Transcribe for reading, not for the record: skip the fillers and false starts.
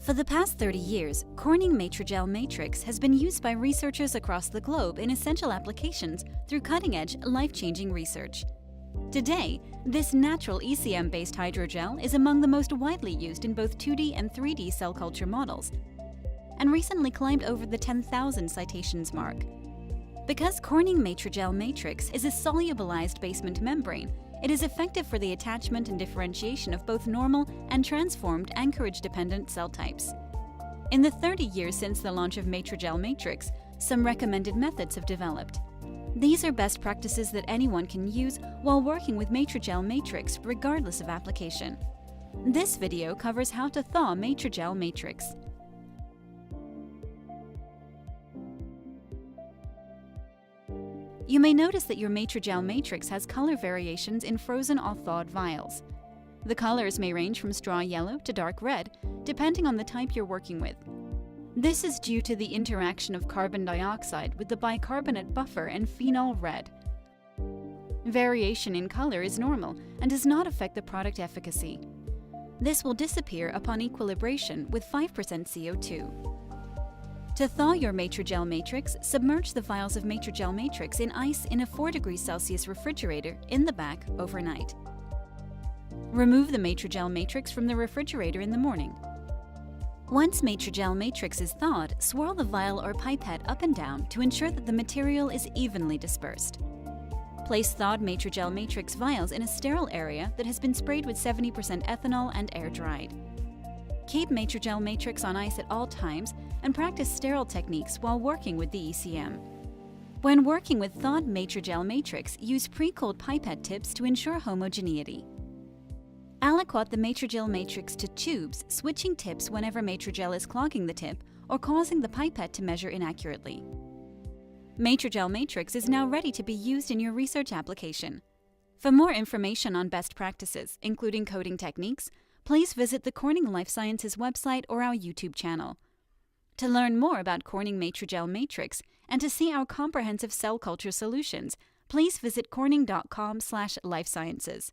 For the past 30 years, Corning Matrigel matrix has been used by researchers across the globe in essential applications through cutting-edge, life-changing research. Today, this natural ECM-based hydrogel is among the most widely used in both 2D and 3D cell culture models, and recently climbed over the 10,000 citations mark. Because Corning Matrigel matrix is a solubilized basement membrane, it is effective for the attachment and differentiation of both normal and transformed anchorage-dependent cell types. In the 30 years since the launch of Matrigel matrix, some recommended methods have developed. These are best practices that anyone can use while working with Matrigel matrix regardless of application. This video covers how to thaw Matrigel matrix. You may notice that your Matrigel matrix has color variations in frozen or thawed vials. The colors may range from straw yellow to dark red, depending on the type you're working with. This is due to the interaction of carbon dioxide with the bicarbonate buffer and phenol red. Variation in color is normal and does not affect the product efficacy. This will disappear upon equilibration with 5% CO2. To thaw your Matrigel matrix, submerge the vials of Matrigel matrix in ice in a 4°C refrigerator in the back overnight. Remove the Matrigel matrix from the refrigerator in the morning. Once Matrigel matrix is thawed, swirl the vial or pipette up and down to ensure that the material is evenly dispersed. Place thawed Matrigel matrix vials in a sterile area that has been sprayed with 70% ethanol and air-dried. Keep Matrigel matrix on ice at all times and practice sterile techniques while working with the ECM. When working with thawed Matrigel matrix, use pre-cooled pipette tips to ensure homogeneity. Aliquot the Matrigel matrix to tubes, switching tips whenever Matrigel is clogging the tip or causing the pipette to measure inaccurately. Matrigel matrix is now ready to be used in your research application. For more information on best practices, including coding techniques, please visit the Corning Life Sciences website or our YouTube channel. To learn more about Corning Matrigel matrix and to see our comprehensive cell culture solutions, please visit corning.com/lifesciences.